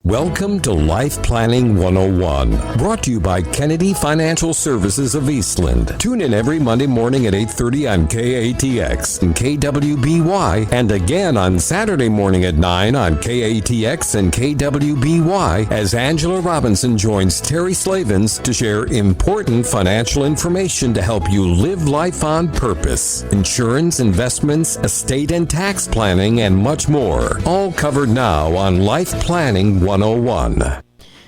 Welcome to Life Planning 101, brought to you by Kennedy Financial Services of Eastland. Tune in every Monday morning at 8:30 on KATX and KWBY, and again on Saturday morning at 9 on KATX and KWBY as Angela Robinson joins Terry Slavens to share important financial information to help you live life on purpose. Insurance, investments, estate and tax planning, and much more. All covered now on Life Planning 101.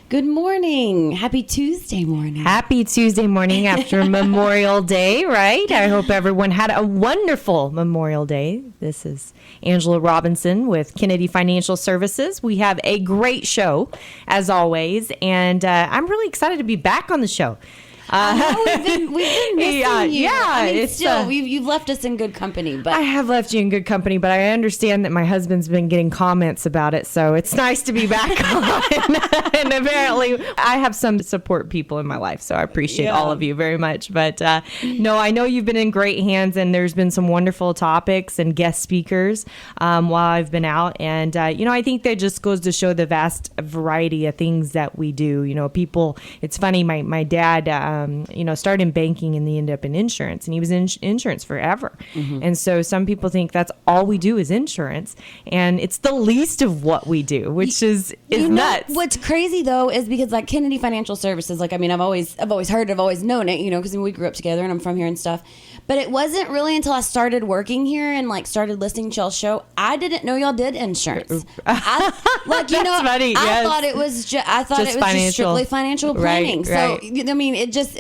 Good morning. Happy Tuesday morning. Happy Tuesday morning after Memorial Day, right? I hope everyone had a wonderful Memorial Day. This is Angela Robinson with Kennedy Financial Services. We have a great show, as always, and I'm really excited to be back on the show. We've been missing you. Yeah, I mean, it's still, you've left us in good company. But I have left you in good company, but I understand that my husband's been getting comments about it, so it's nice to be back on. And apparently, I have some support people in my life, so I appreciate all of you very much. But no, I know you've been in great hands, and there's been some wonderful topics and guest speakers while I've been out. And, I think that just goes to show the vast variety of things that we do. People, it's funny, my dad, started in banking and he ended up in insurance, and he was in insurance forever. Mm-hmm. And so some people think that's all we do is insurance, and it's the least of what we do, which is nuts. What's crazy though is because like Kennedy Financial Services, I've always heard it, I've always known it, because we grew up together and I'm from here and stuff. But it wasn't really until I started working here and started listening to y'all's show, I didn't know y'all did insurance. That's funny. I thought it was just strictly financial planning. Right. So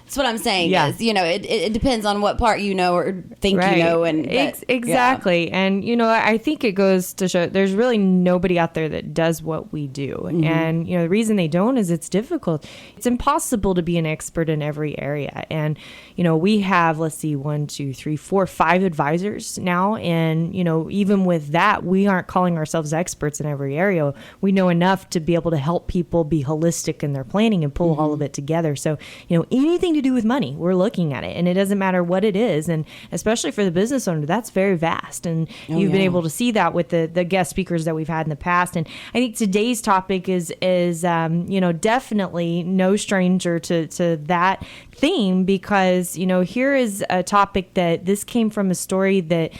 that's what I'm saying. Yeah. Is it depends on what part or think right. and exactly. Yeah. And I think it goes to show there's really nobody out there that does what we do. Mm-hmm. And the reason they don't is it's difficult. It's impossible to be an expert in every area. And we have 1, 2, 3, 4, 5 advisors now, and even with that, we aren't calling ourselves experts in every area. We know enough to be able to help people be holistic in their planning and pull all of it together. So anything to do with money, we're looking at it, and it doesn't matter what it is, and especially for the business owner, that's very vast. And you've been able to see that with the guest speakers that we've had in the past. And I think today's topic is definitely no stranger to that theme, because here is a topic that this came from a story that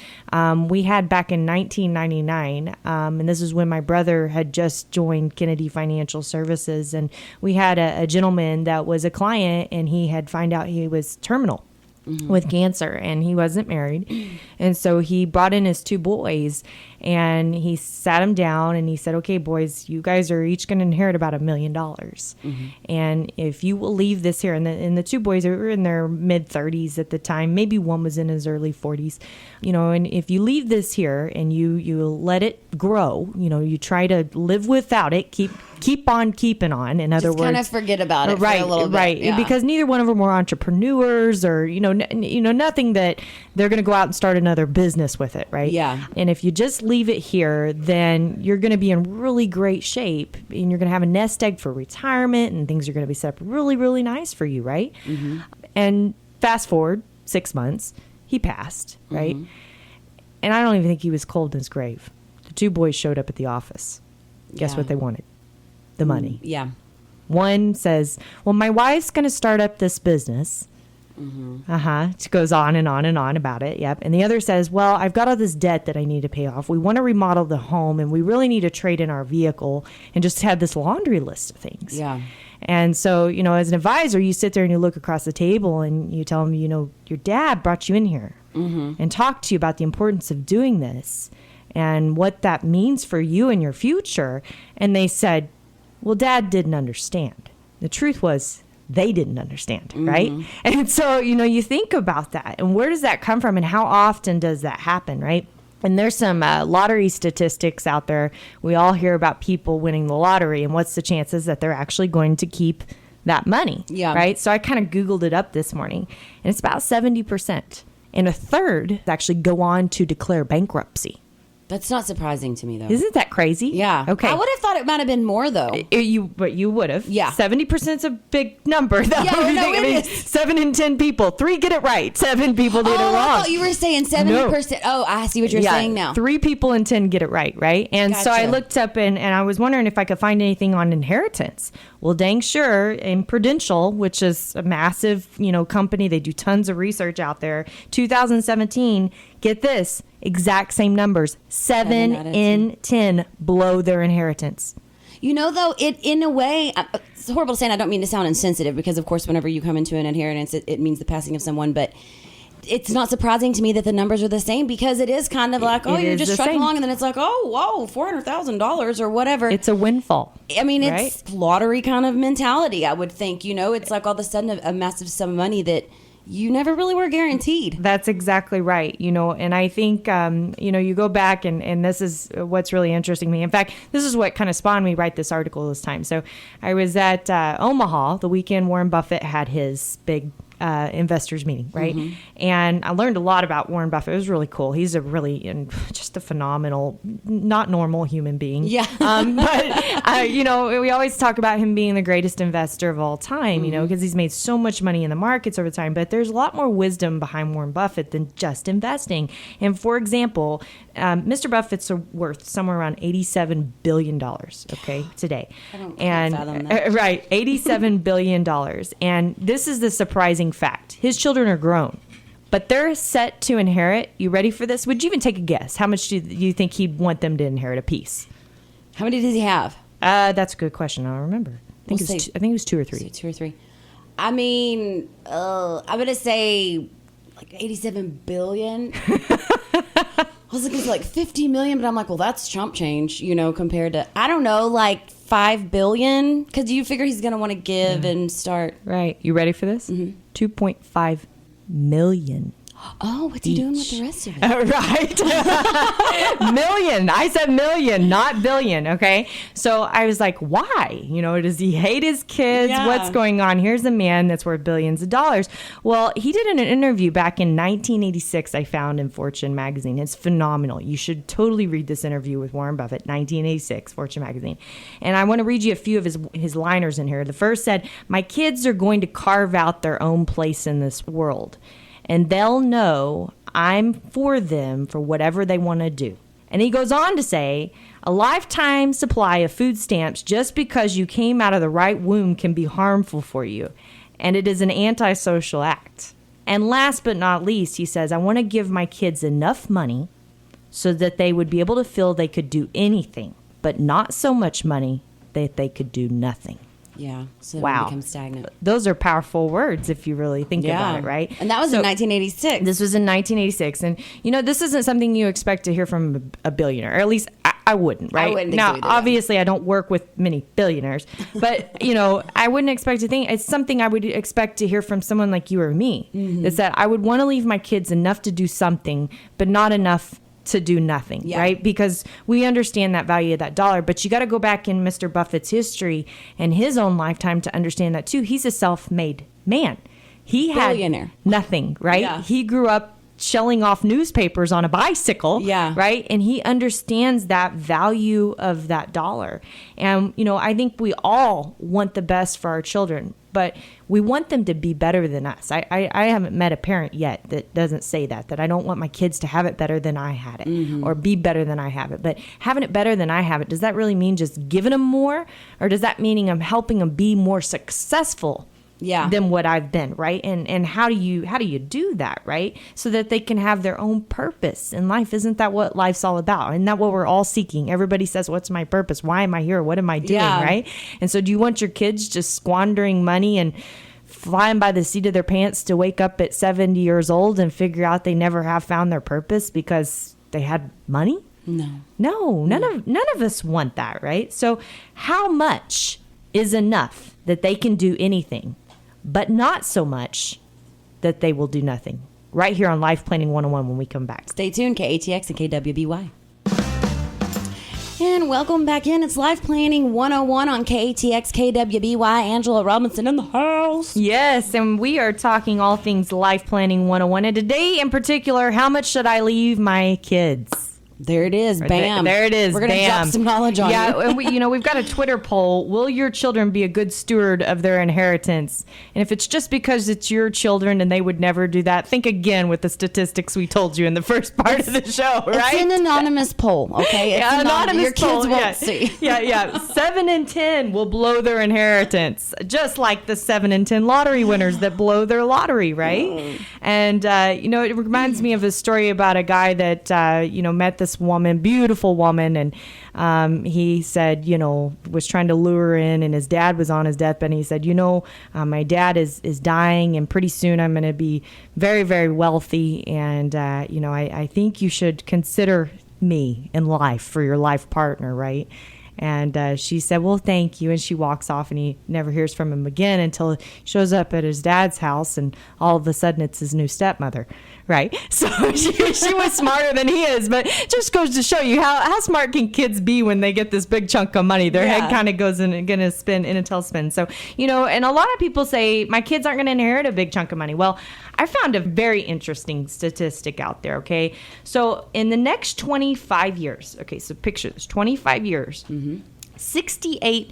we had back in 1999, and this is when my brother had just joined Kennedy Financial Services, and we had a gentleman that was a client, and he had found out he was terminal with cancer, and he wasn't married. And so he brought in his 2 boys, and he sat them down, and he said, okay, boys, you guys are each going to inherit about $1 million. And if you will leave this here, and the 2 boys were in their mid-30s at the time, maybe one was in his early 40s, and if you leave this here and you let it grow, you try to live without it, keep on keeping on. In other words, kind of forget about it for a little bit. Right. Yeah. Because neither one of them were entrepreneurs or, nothing that they're going to go out and start another business with it. Right. Yeah. And if you just leave it here, then you're going to be in really great shape, and you're going to have a nest egg for retirement, and things are going to be set up really, really nice for you. Right. Mm-hmm. And fast forward 6 months, he passed. Right. Mm-hmm. And I don't even think he was cold in his grave. The 2 boys showed up at the office. Guess what they wanted? The money. Yeah. One says, well, my wife's going to start up this business. Mm-hmm. It goes on and on and on about it. Yep. And the other says, well, I've got all this debt that I need to pay off. We want to remodel the home, and we really need to trade in our vehicle, and just have this laundry list of things. Yeah. And so, as an advisor, you sit there and you look across the table and you tell them, your dad brought you in here and talked to you about the importance of doing this and what that means for you and your future. And they said, well, Dad didn't understand. The truth was they didn't understand, right? And so, you think about that, and where does that come from, and how often does that happen, right? And there's some lottery statistics out there. We all hear about people winning the lottery, and what's the chances that they're actually going to keep that money, right? So I kind of Googled it up this morning, and it's about 70%. And a third actually go on to declare bankruptcy. That's not surprising to me, though. Isn't that crazy? Yeah. Okay. I would have thought it might have been more, though. But you would have. Yeah. 70% is a big number, though. Yeah, no, it is. 7 in 10 people. 3 get it right. 7 people did it wrong. I thought you were saying 70%. Oh, I see what you're saying now. 3 people in 10 get it right, right? And so I Gotcha. looked up and I was wondering if I could find anything on inheritance. Well, dang sure, in Prudential, which is a massive, company, they do tons of research out there. 2017, get this, exact same numbers. 7 out of in 10 blow their inheritance. Though, it in a way, it's horrible to say, and I don't mean to sound insensitive, because of course, whenever you come into an inheritance, it means the passing of someone, but it's not surprising to me that the numbers are the same, because it is kind of like, It you're is just the trucking same. along, and then it's like, oh, whoa, $400,000 or whatever. It's a windfall. I mean, it's right? lottery kind of mentality, I would think. It's like all of a sudden a massive sum of money that you never really were guaranteed. That's exactly right. And I think, you go back and this is what's really interesting to me. In fact, this is what kind of spawned me write this article this time. So I was at Omaha the weekend Warren Buffett had his big investors meeting, right? Mm-hmm. And I learned a lot about Warren Buffett. It was really cool. He's just a phenomenal, not normal human being. Yeah. But we always talk about him being the greatest investor of all time, because he's made so much money in the markets over time. But there's a lot more wisdom behind Warren Buffett than just investing. And for example, Mr. Buffett's worth somewhere around $87 billion, today. I don't and fathom that. right, $87 billion. And this is the surprising fact. His children are grown, but they're set to inherit. You ready for this? Would you even take a guess? How much do you think he'd want them to inherit a piece? How many does he have? That's a good question. I don't remember. I think it was 2 or 3. 2 or 3. I mean, I'm going to say like 87 billion. I was looking for like 50 million, but I'm like, well, that's chump change, compared to, I don't know, like 5 billion. Because you figure he's going to want to give and start. Right. You ready for this? 2.5 million. Oh, what's he doing with the rest of it? Right. Million. I said million, not billion. Okay. So I was like, why? Does he hate his kids? Yeah. What's going on? Here's a man that's worth billions of dollars. Well, he did an interview back in 1986, I found in Fortune magazine. It's phenomenal. You should totally read this interview with Warren Buffett, 1986, Fortune magazine. And I want to read you a few of his liners in here. The first said, "My kids are going to carve out their own place in this world. And they'll know I'm for them for whatever they want to do." And he goes on to say, "A lifetime supply of food stamps just because you came out of the right womb can be harmful for you. And it is an antisocial act." And last but not least, he says, "I want to give my kids enough money so that they would be able to feel they could do anything, but not so much money that they could do nothing." Yeah. So Wow. it becomes stagnant. Those are powerful words if you really think about it, right? And that was in 1986. This was in 1986. And, this isn't something you expect to hear from a billionaire, or at least I wouldn't, right? I wouldn't now, either, obviously, I don't work with many billionaires, but, I wouldn't expect to think it's something I would expect to hear from someone like you or me. Mm-hmm. Is that I would want to leave my kids enough to do something, but not enough to do nothing, Yeah. right? Because we understand that value of that dollar, but you got to go back in Mr. Buffett's history and his own lifetime to understand that too. He's a self-made man. He had Billionaire. nothing, right? Yeah. He grew up shelling off newspapers on a bicycle, Yeah. right? And he understands that value of that dollar. And, I think we all want the best for our children, but we want them to be better than us. I haven't met a parent yet that doesn't say that I don't want my kids to have it better than I had it or be better than I have it. But having it better than I have it, does that really mean just giving them more? Or does that mean I'm helping them be more successful than what I've been, right? And how do you do that, right? So that they can have their own purpose in life. Isn't that what life's all about? Isn't that what we're all seeking? Everybody says, what's my purpose? Why am I here? What am I doing, right? And so do you want your kids just squandering money and flying by the seat of their pants to wake up at 70 years old and figure out they never have found their purpose because they had money? No, none of us want that, right? So how much is enough that they can do anything, but not so much that they will do nothing? Right here on Life Planning 101 when we come back. Stay tuned, KATX and KWBY. And welcome back in. It's Life Planning 101 on KATX, KWBY. Angela Robinson in the house. Yes, and we are talking all things Life Planning 101. And today in particular, how much should I leave my kids? There it is. Bam. There it is. We're going to drop Bam. some knowledge on you. Yeah, and we've got a Twitter poll. Will your children be a good steward of their inheritance? And if it's just because it's your children and they would never do that, think again with the statistics we told you in the first part of the show, right? It's an anonymous poll, okay? It's anonymous your kids poll, won't see. Yeah. 7 in 10 will blow their inheritance, just like the 7 in 10 lottery winners that blow their lottery, right? And, it reminds me of a story about a guy that, met this woman, beautiful woman, and he said, was trying to lure her in, and his dad was on his deathbed, and he said, my dad is dying, and pretty soon I'm going to be very, very wealthy, and, I think you should consider me in life for your life partner, right? And she said, well, thank you. And she walks off, and he never hears from him again until he shows up at his dad's house, and all of a sudden it's his new stepmother, right? So she was smarter than he is, but it just goes to show you how smart can kids be when they get this big chunk of money. Their head kind of goes in, going to spin in a tailspin. So, and a lot of people say, my kids aren't going to inherit a big chunk of money. Well, I found a very interesting statistic out there, okay? So in the next 25 years, okay, so picture this, 25 years, $68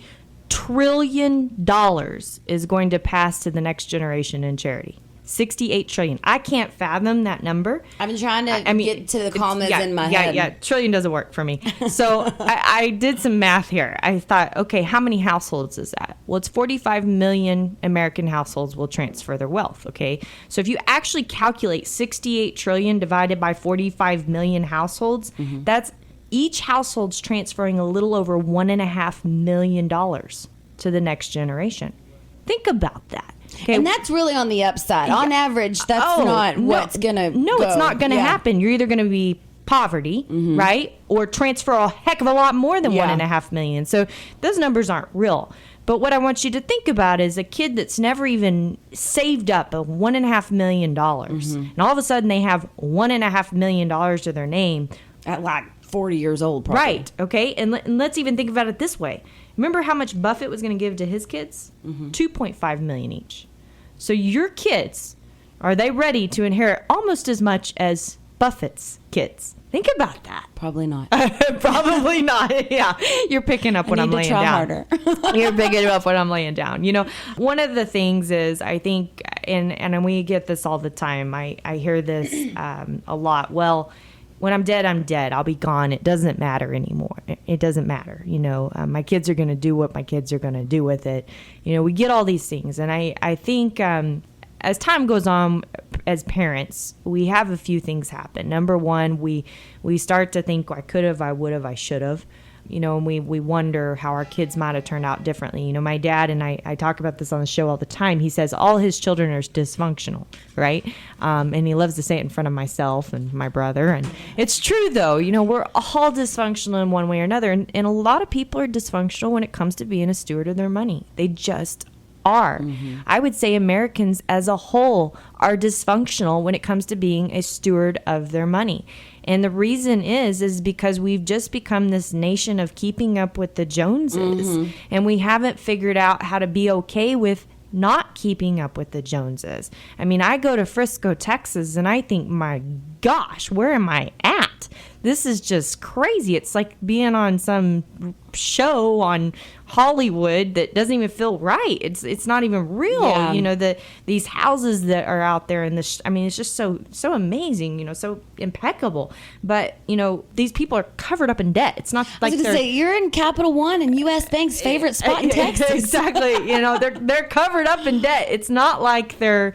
trillion is going to pass to the next generation in charity. 68 trillion. I can't fathom that number. I've been trying to get to the commas in my head. Yeah, trillion doesn't work for me. So I did some math here. I thought, okay, how many households is that? Well, it's 45 million American households will transfer their wealth, okay? So if you actually calculate 68 trillion divided by 45 million households, that's each household's transferring a little over $1.5 million to the next generation. Think about that. Okay. And that's really on the upside. On average, that's not what's going to No, it's not going to happen. You're either going to be poverty, right? Or transfer a heck of a lot more than $1.5 million. So those numbers aren't real. But what I want you to think about is a kid that's never even saved up a $1.5 million. And all of a sudden they have $1.5 million to their name. At like 40 years old, probably. Right. Okay. And let's even think about it this way. Remember how much Buffett was going to give to his kids? $2.5 million each. So your kids, are they ready to inherit almost as much as Buffett's kids? Think about that. Probably not. Probably not. Yeah. You're picking up what I'm laying down. Harder. You're picking up what I'm laying down. One of the things is, I think, and we get this all the time. I hear this a lot. Well, when I'm dead, I'm dead. I'll be gone. It doesn't matter anymore. It doesn't matter. My kids are going to do what my kids are going to do with it. We get all these things. And I think as time goes on, as parents, we have a few things happen. Number one, we start to think, I could have, I would have, I should have. And we wonder how our kids might have turned out differently. My dad, and I talk about this on the show all the time, he says all his children are dysfunctional, right? And he loves to say it in front of myself and my brother. And it's true, though. We're all dysfunctional in one way or another. And a lot of people are dysfunctional when it comes to being a steward of their money. They just are. I would say Americans as a whole are dysfunctional when it comes to being a steward of their money. And the reason is because we've just become this nation of keeping up with the Joneses. And we haven't figured out how to be okay with not keeping up with the Joneses. I mean, I go to Frisco, Texas, and I think, my gosh, where am I at? This is just crazy. It's like being on some show on Hollywood that doesn't even feel right. It's not even real. Yeah. These houses that are out there, and it's just so amazing. So impeccable. But these people are covered up in debt. It's not like I was gonna say, you're in Capital One and U.S. Bank's favorite spot in Texas. Exactly. They're covered up in debt. It's not like they're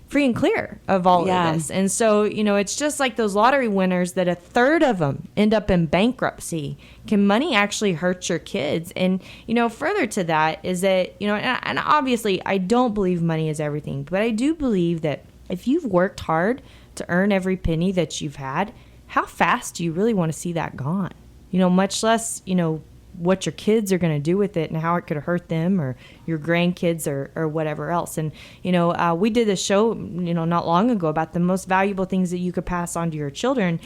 free and clear of all of this. And so, it's just like those lottery winners that a third of them end up in bankruptcy. Can money actually hurt your kids? And, further to that is that, and obviously I don't believe money is everything, but I do believe that if you've worked hard to earn every penny that you've had, how fast do you really want to see that gone? Much less, what your kids are going to do with it and how it could hurt them or your grandkids or whatever else. And, we did a show, not long ago about the most valuable things that you could pass on to your children.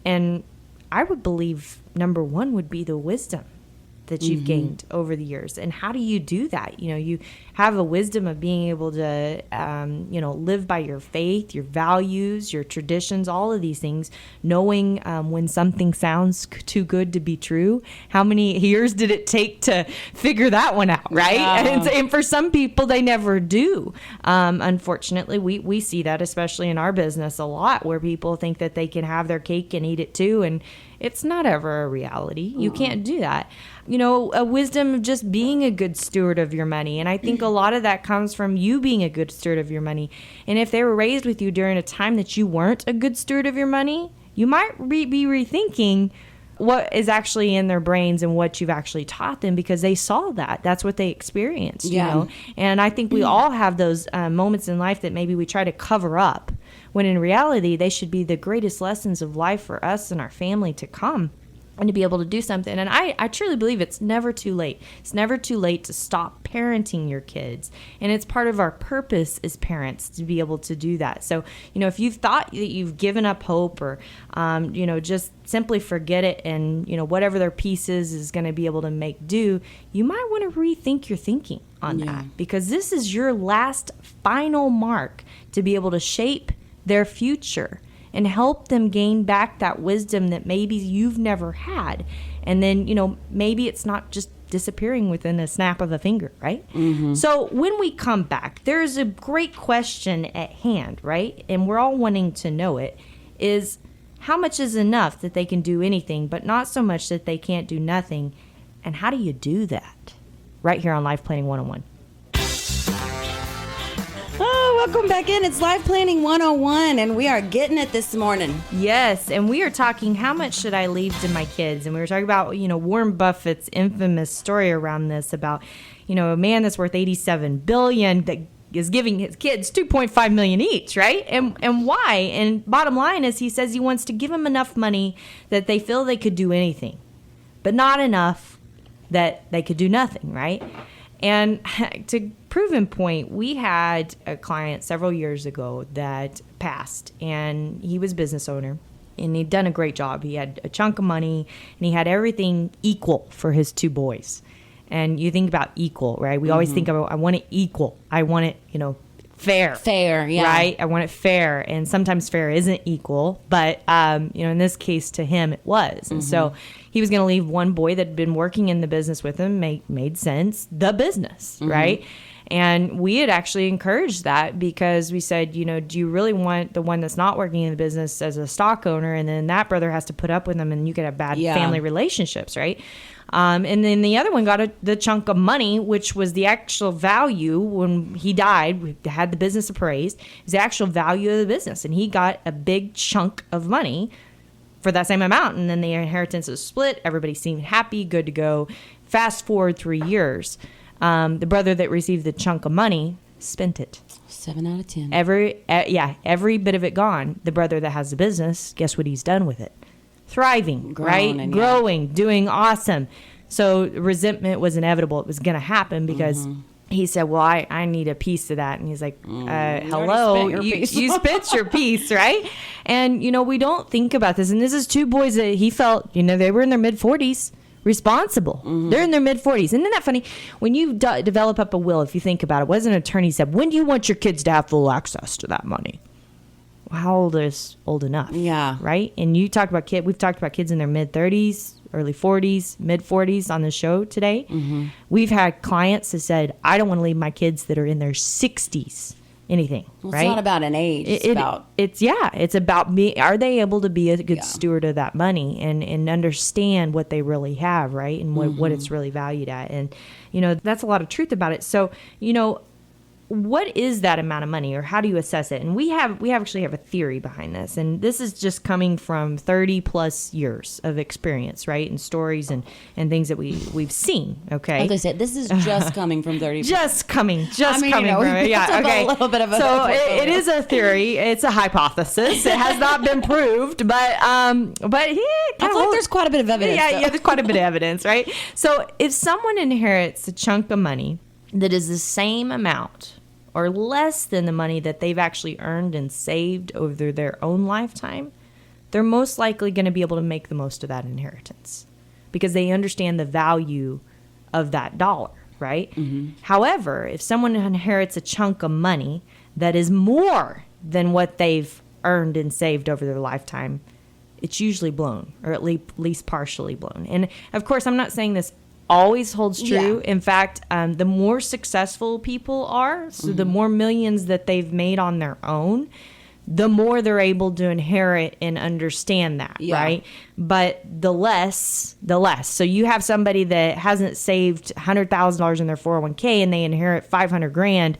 And I would believe number one would be the wisdom that you've gained over the years. And how do you do that? You know, you have a wisdom of being able to, live by your faith, your values, your traditions, all of these things, knowing when something sounds too good to be true. How many years did it take to figure that one out, right? Yeah. And for some people, they never do. Unfortunately, we see that, especially in our business, a lot, where people think that they can have their cake and eat it too. And it's not ever a reality. You can't do that. You know, a wisdom of just being a good steward of your money. And I think a lot of that comes from you being a good steward of your money. And if they were raised with you during a time that you weren't a good steward of your money, you might be rethinking what is actually in their brains and what you've actually taught them, because they saw that. That's what they experienced, you know? And I think we all have those moments in life that maybe we try to cover up, when in reality, they should be the greatest lessons of life for us and our family to come, and to be able to do something. And I truly believe it's never too late. It's never too late to stop parenting your kids. And it's part of our purpose as parents to be able to do that. So, you know, if you've thought that you've given up hope, or, just simply forget it, and, you know, whatever their piece is going to be able to make do, you might want to rethink your thinking on that, because this is your last final mark to be able to shape their future and help them gain back that wisdom that maybe you've never had. And then, you know, maybe it's not just disappearing within a snap of a finger, right? So when we come back, there's a great question at hand, right? And we're all wanting to know it, is how much is enough that they can do anything, but not so much that they can't do nothing? And how do you do that? Right here on Life Planning 101. Oh, welcome back in. It's Life Planning 101, and we are getting it this morning. Yes, and we are talking, how much should I leave to my kids? And we were talking about, you know, Warren Buffett's infamous story around this, about, you know, a man that's worth $87 billion that is giving his kids $2.5 million each, right? And why? And bottom line is, he says he wants to give them enough money that they feel they could do anything, but not enough that they could do nothing, right? And to prove in point, we had a client several years ago that passed, and he was a business owner, and he'd done a great job. He had a chunk of money, and he had everything equal for his two boys. And you think about equal, right? We always think about, I want it equal. I want it, you know, fair. Fair, yeah. Right? I want it fair. And sometimes fair isn't equal, but, in this case, to him, it was. And so he was going to leave one boy that had been working in the business with him, made sense, the business, right? And we had actually encouraged that, because we said, you know, do you really want the one that's not working in the business as a stock owner, and then that brother has to put up with them, and you could have bad family relationships, right? And then the other one got the chunk of money, which was the actual value when he died. We had the business appraised. It was the actual value of the business. And he got a big chunk of money for that same amount. And then the inheritance was split. Everybody seemed happy, good to go. Fast forward 3 years. The brother that received the chunk of money spent it. 7 out of 10. Every bit of it gone. The brother that has the business, guess what he's done with it? Thriving, right? Growing, doing awesome. So resentment was inevitable. It was going to happen, because he said, well, I need a piece of that. And he's like, hello, you spent your piece, right? And, you know, we don't think about this. And this is two boys that he felt, you know, they were in their mid-40s, responsible. They're in their mid-40s. Isn't that funny? When you develop up a will, if you think about it, what an attorney said, when do you want your kids to have full access to that money? How old is old enough? Yeah. Right? And you talked about we've talked about kids in their mid-30s, early 40s, mid-40s on the show today. We've had clients that said, I don't want to leave my kids that are in their 60s anything, well, right? It's not about an age. It's about are they able to be a good steward of that money and understand what they really have, right? And what it's really valued at. And, you know, that's a lot of truth about it. So, you know, what is that amount of money, or how do you assess it? And we actually have a theory behind this, and this is just coming from 30 plus years of experience, right? And stories and things that we've seen. Okay, As I said, this is just coming from 30. just coming from it. Yeah, okay. A little bit of a so it is a theory. It's a hypothesis. It has not been proved, but yeah, I feel like there's quite a bit of evidence. Yeah, there's quite a bit of evidence, right? So if someone inherits a chunk of money that is the same amount or less than the money that they've actually earned and saved over their own lifetime, they're most likely going to be able to make the most of that inheritance. because they understand the value of that dollar, right? However, if someone inherits a chunk of money that is more than what they've earned and saved over their lifetime, it's usually blown, or at least partially blown. And of course, I'm not saying this always holds true. Yeah. In fact, the more successful people are, so the more millions that they've made on their own, the more they're able to inherit and understand that, right? But the less. So you have somebody that hasn't saved $100,000 in their 401k and they inherit 500 grand.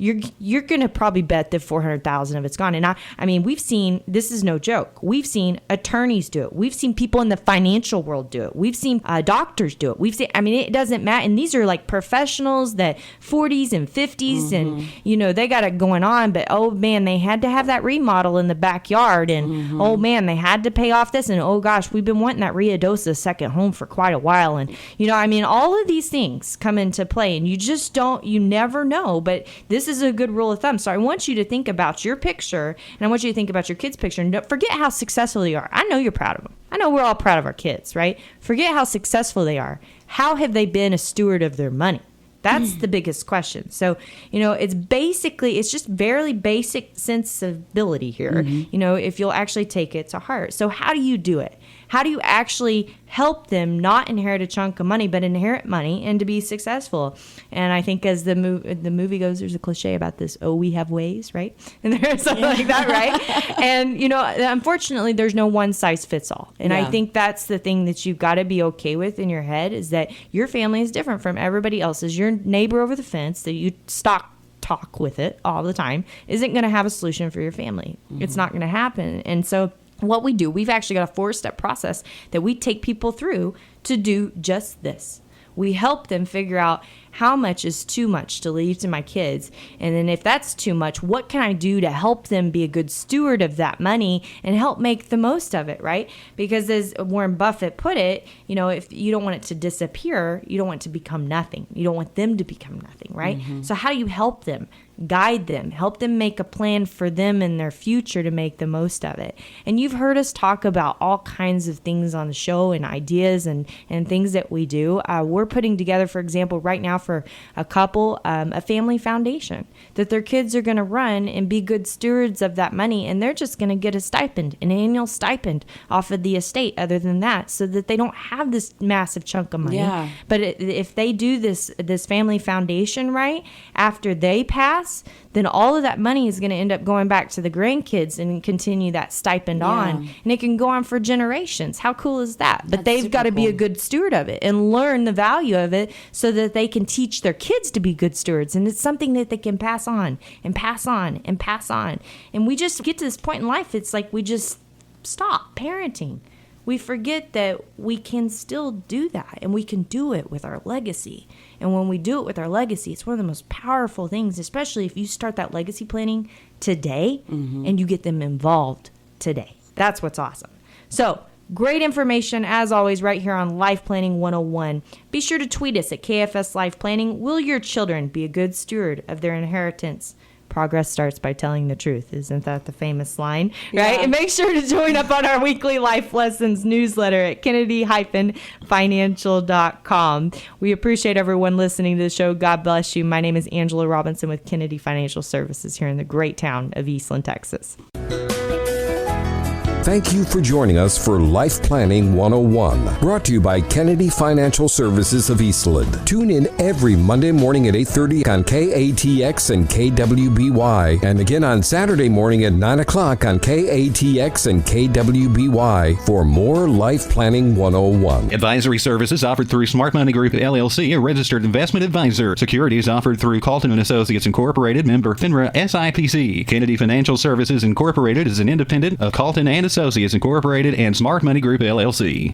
You're going to probably bet that 400,000 of it's gone. And I mean, we've seen, this is no joke. We've seen attorneys do it. We've seen people in the financial world do it. We've seen doctors do it. We've seen, I mean, it doesn't matter. And these are like professionals that 40s and 50s and, you know, they got it going on, but oh man, they had to have that remodel in the backyard. And oh man, they had to pay off this. And oh gosh, we've been wanting that Ruidosa second home for quite a while. And, you know, I mean, all of these things come into play and you never know, but this is a good rule of thumb. So I want you to think about your picture and I want you to think about your kids' picture and don't forget how successful they are. I know you're proud of them. I know we're all proud of our kids, right? Forget how successful they are. How have they been a steward of their money? That's the biggest question. So, you know, it's just barely basic sensibility here, you know, if you'll actually take it to heart. So how do you do it? How do you actually help them not inherit a chunk of money, but inherit money and to be successful? And I think as the movie goes, there's a cliche about this, oh, we have ways, right? And there's something like that, right? And, you know, unfortunately, there's no one size fits all. And I think that's the thing that you've got to be okay with in your head is that your family is different from everybody else's. Your neighbor over the fence that you talk with it all the time isn't going to have a solution for your family. It's not going to happen. And so what we do, we've actually got a 4-step process that we take people through to do just this. We help them figure out how much is too much to leave to my kids. And then if that's too much, what can I do to help them be a good steward of that money and help make the most of it, right? Because as Warren Buffett put it, you know, if you don't want it to disappear, you don't want it to become nothing. You don't want them to become nothing, right? So how do you help them? Guide them, help them make a plan for them in their future to make the most of it. And you've heard us talk about all kinds of things on the show and ideas and things that we do. We're putting together, for example, right now for a couple, a family foundation that their kids are going to run and be good stewards of that money. And they're just going to get a stipend, an annual stipend off of the estate other than that, so that they don't have this massive chunk of money. Yeah. But if they do this family foundation right, after they pass, then all of that money is going to end up going back to the grandkids and continue that stipend on. And it can go on for generations. How cool is that? But they've got to be a good steward of it and learn the value of it so that they can teach their kids to be good stewards. And it's something that they can pass on and pass on and pass on. And we just get to this point in life, it's like we just stop parenting. We forget that we can still do that and we can do it with our legacy. And when we do it with our legacy, it's one of the most powerful things, especially if you start that legacy planning today and you get them involved today. That's what's awesome. So great information, as always, right here on Life Planning 101. Be sure to tweet us at KFS Life Planning. Will your children be a good steward of their inheritance? Progress starts by telling the truth. Isn't that the famous line? Right? Yeah. And make sure to join up on our weekly Life Lessons newsletter at Kennedy-financial.com. We appreciate everyone listening to the show. God bless you. My name is Angela Robinson with Kennedy Financial Services here in the great town of Eastland, Texas. Thank you for joining us for Life Planning 101, brought to you by Kennedy Financial Services of Eastland. Tune in every Monday morning at 8:30 on KATX and KWBY, and again on Saturday morning at 9 o'clock on KATX and KWBY for more Life Planning 101. Advisory services offered through Smart Money Group, LLC, a registered investment advisor. Securities offered through Calton & Associates Incorporated, member FINRA SIPC. Kennedy Financial Services Incorporated is an independent of Calton & Associates Incorporated and Smart Money Group, LLC.